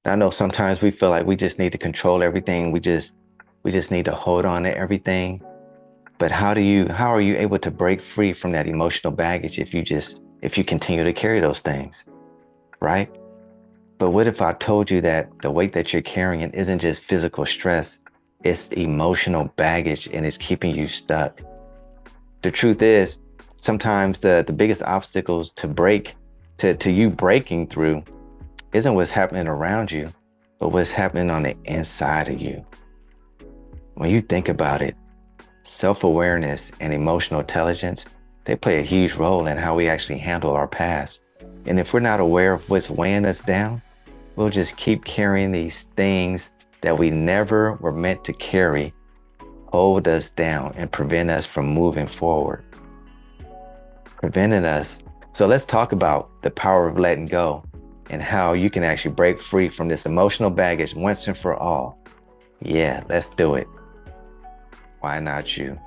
I know sometimes we feel like we just need to control everything. We just need to hold on to everything. But how are you able to break free from that emotional baggage if you continue to carry those things, right? But what if I told you that the weight that you're carrying isn't just physical stress, it's emotional baggage and it's keeping you stuck? The truth is, sometimes the biggest obstacles to you breaking through isn't what's happening around you, but what's happening on the inside of you. When you think about it, self-awareness and emotional intelligence, they play a huge role in how we actually handle our past. And if we're not aware of what's weighing us down, we'll just keep carrying these things that we never were meant to carry, hold us down and prevent us from moving forward, preventing us. So let's talk about the power of letting go and how you can actually break free from this emotional baggage once and for all. Yeah, let's do it. Why not you?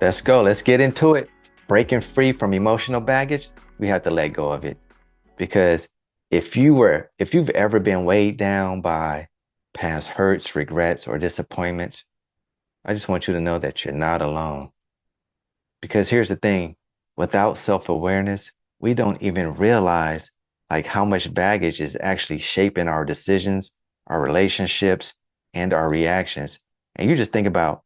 Let's go. Let's get into it. Breaking free from emotional baggage, we have to let go of it. Because if you've ever been weighed down by past hurts, regrets, or disappointments, I just want you to know that you're not alone. Because here's the thing, without self-awareness, we don't even realize like how much baggage is actually shaping our decisions, our relationships, and our reactions. And you just think about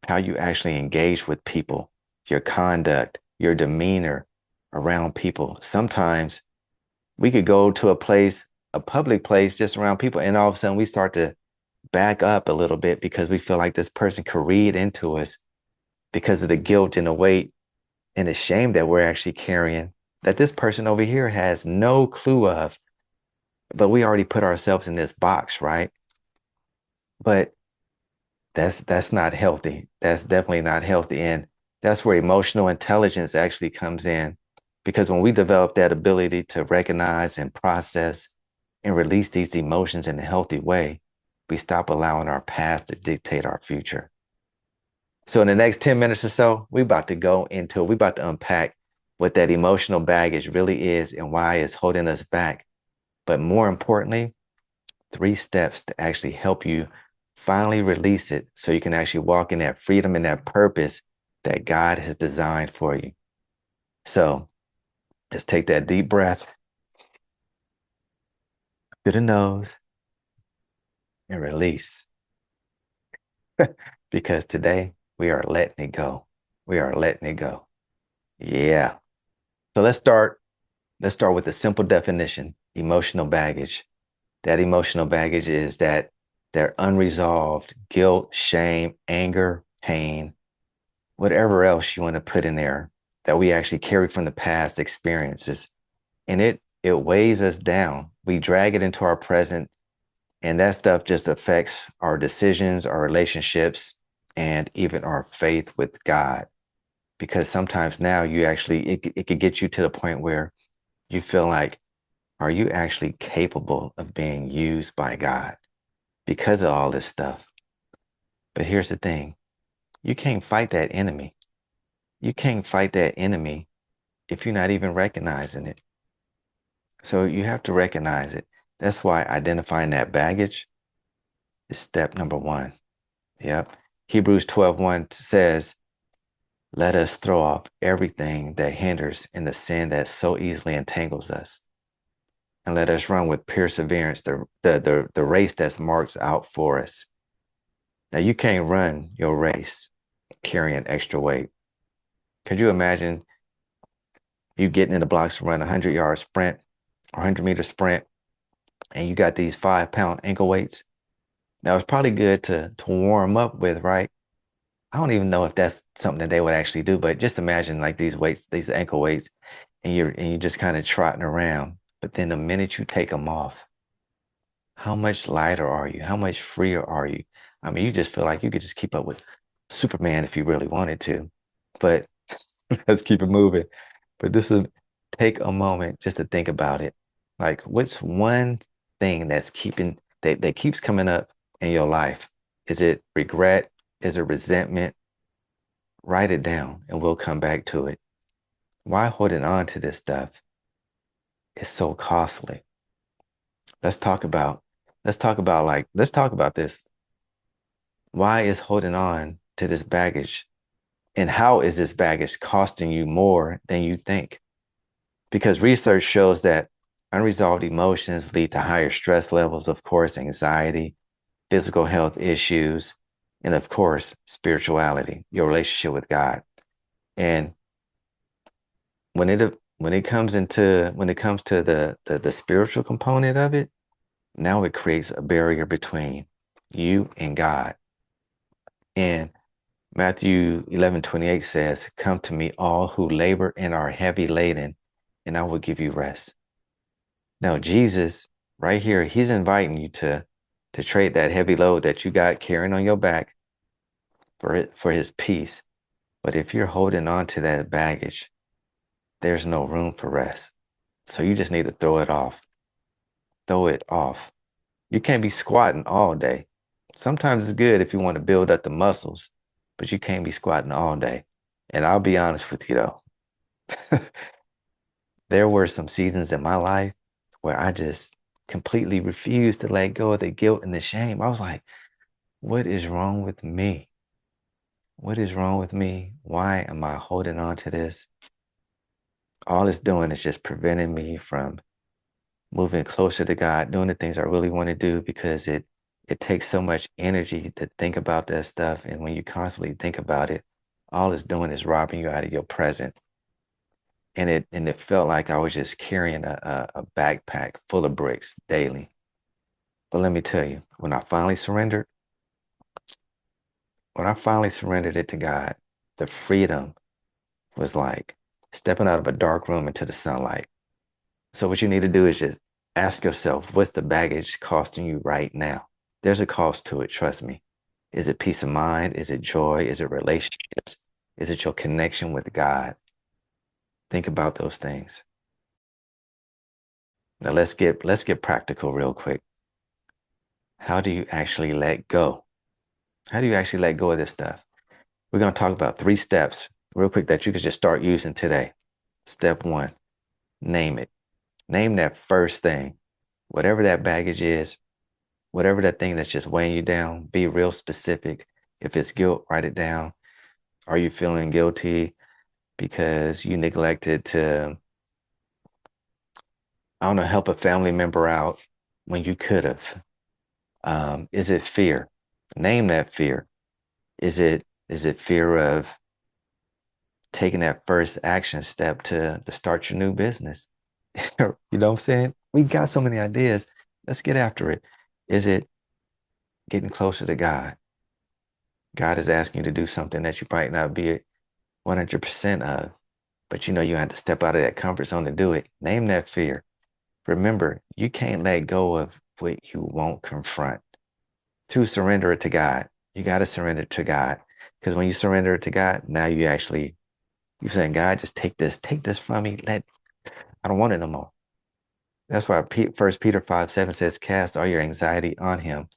how you actually engage with people, your conduct, your demeanor around people. Sometimes we could go to a place, a public place, just around people, and all of a sudden we start to back up a little bit because we feel like this person could read into us because of the guilt and the weight and the shame that we're actually carrying that this person over here has no clue of. But we already put ourselves in this box, right? But that's not healthy. That's definitely not healthy. And that's where emotional intelligence actually comes in. Because when we develop that ability to recognize and process and release these emotions in a healthy way, we stop allowing our past to dictate our future. So in the next 10 minutes or so, we're about to go into it. We're about to unpack what that emotional baggage really is and why it's holding us back. But more importantly, 3 steps to actually help you finally release it so you can actually walk in that freedom and that purpose that God has designed for you. So let's take that deep breath through the nose and release. Because today we are letting it go. We are letting it go. Yeah. So let's start with a simple definition, emotional baggage. That emotional baggage is that unresolved guilt, shame, anger, pain, whatever else you want to put in there that we actually carry from the past experiences. And it weighs us down. We drag it into our present, and that stuff just affects our decisions, our relationships, and even our faith with God. Because sometimes now it could get you to the point where you feel like, are you actually capable of being used by God because of all this stuff? But here's the thing, you can't fight that enemy. You can't fight that enemy if you're not even recognizing it. So you have to recognize it. That's why identifying that baggage is step number one. Yep. Hebrews 12:1 says, let us throw off everything that hinders and the sin that so easily entangles us. And let us run with perseverance the race that's marked out for us. Now you can't run your race carrying extra weight. Could you imagine you getting in the blocks to run a 100-yard sprint or 100-meter sprint, and you got these 5-pound ankle weights? Now it's probably good to warm up with, right? I don't even know if that's something that they would actually do, but just imagine like these weights, these ankle weights, and you're just kind of trotting around. But then the minute you take them off, how much lighter are you? How much freer are you? I mean, you just feel like you could just keep up with Superman if you really wanted to. But let's keep it moving. But this is take a moment just to think about it. Like, what's one thing that keeps coming up in your life? Is it regret? Is it resentment? Write it down and we'll come back to it. Why holding on to this stuff is so costly? Let's talk about let's talk about this. Why is holding on to this baggage, and how is this baggage costing you more than you think? Because research shows that unresolved emotions lead to higher stress levels, of course, anxiety, physical health issues, and of course, spirituality, your relationship with God. And when it comes to the spiritual component of it, now it creates a barrier between you and God. And Matthew 11:28 says, "Come to me, all who labor and are heavy laden, and I will give you rest." Now, Jesus, right here, he's inviting you to trade that heavy load that you got carrying on your back for his peace. But if you're holding on to that baggage, there's no room for rest. So you just need to throw it off. Throw it off. You can't be squatting all day. Sometimes it's good if you want to build up the muscles, but you can't be squatting all day. And I'll be honest with you though, there were some seasons in my life where I just completely refused to let go of the guilt and the shame. I was like, what is wrong with me? What is wrong with me? Why am I holding on to this? All it's doing is just preventing me from moving closer to God, doing the things I really want to do, because it takes so much energy to think about that stuff. And when you constantly think about it, all it's doing is robbing you out of your present. And it felt like I was just carrying a backpack full of bricks daily. But let me tell you, when I finally surrendered it to God, the freedom was like stepping out of a dark room into the sunlight. So what you need to do is just ask yourself, what's the baggage costing you right now? There's a cost to it, trust me. Is it peace of mind? Is it joy? Is it relationships? Is it your connection with God? Think about those things. Now let's get practical real quick. How do you actually let go? How do you actually let go of this stuff? We're going to talk about 3 steps real quick that you can just start using today. Step 1, name it. Name that first thing. Whatever that baggage is, whatever that thing that's just weighing you down, be real specific. If it's guilt, write it down. Are you feeling guilty because you neglected to, I don't know, help a family member out when you could have? Is it fear? Name that fear. Is it fear of taking that first action step to start your new business? You know what I'm saying? We got so many ideas. Let's get after it. Is it getting closer to God? God is asking you to do something that you might not be 100% of, but you know you have to step out of that comfort zone to do it. Name that fear. Remember, you can't let go of what you won't confront. To surrender it to God, you got to surrender it to God. Because when you surrender it to God, now you're saying, God, just take this from me. I don't want it no more. That's why First Peter 5:7 says, cast all your anxiety on him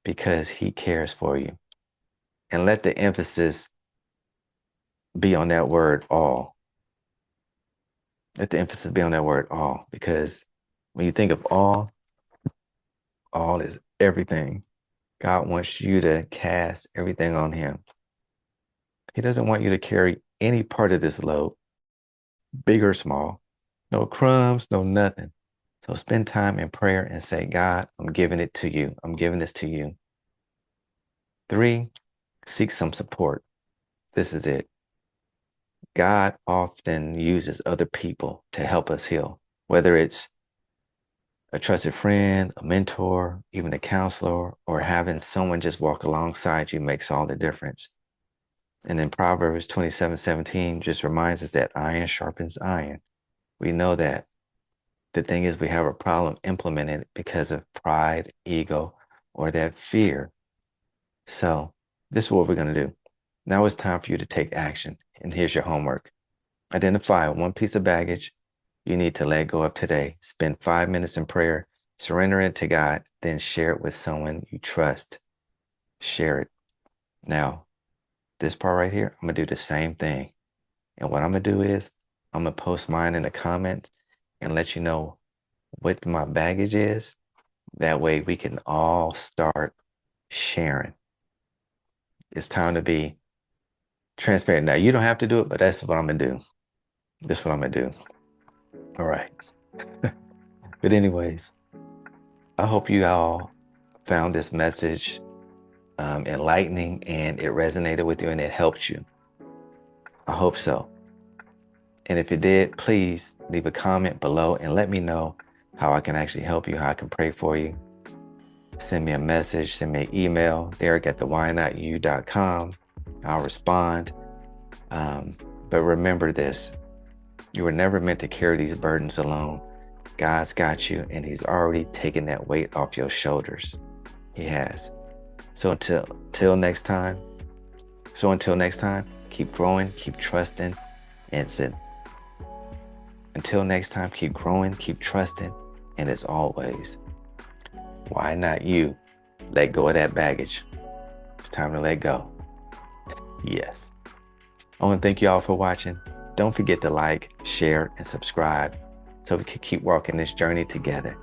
because he cares for you. And let the emphasis be on that word all. Let the emphasis be on that word all, because when you think of all is everything. God wants you to cast everything on him. He doesn't want you to carry any part of this load, big or small. No crumbs, no nothing. So spend time in prayer and say, God, I'm giving it to you. I'm giving this to you. 3, seek some support. This is it. God often uses other people to help us heal, whether it's a trusted friend, a mentor, even a counselor, or having someone just walk alongside you makes all the difference. And then Proverbs 27:17 just reminds us that iron sharpens iron. We know that. The thing is, we have a problem implementing it because of pride, ego, or that fear. So this is what we're going to do. Now it's time for you to take action. And here's your homework. Identify one piece of baggage you need to let go of today. Spend 5 minutes in prayer, surrender it to God, then share it with someone you trust. Share it. Now, this part right here, I'm going to do the same thing. And what I'm going to do is I'm going to post mine in the comments and let you know what my baggage is, That way we can all start sharing. It's time to be transparent. Now, you don't have to do it, but that's what I'm going to do. That's what I'm going to do. All right. But anyways, I hope you all found this message enlightening and it resonated with you and it helped you. I hope so. And if it did, please leave a comment below and let me know how I can actually help you, how I can pray for you. Send me a message, send me an email, derek@thewhynotyou.com. I'll respond. But remember this, you were never meant to carry these burdens alone. God's got you, and he's already taken that weight off your shoulders. He has. So until next time, keep growing, keep trusting, and until next time, keep growing, keep trusting, and as always, why not you let go of that baggage? It's time to let go. Yes. I want to thank you all for watching. Don't forget to like, share, and subscribe so we can keep walking this journey together.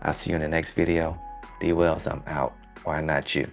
I'll see you in the next video. D Wells, I'm out. Why not you?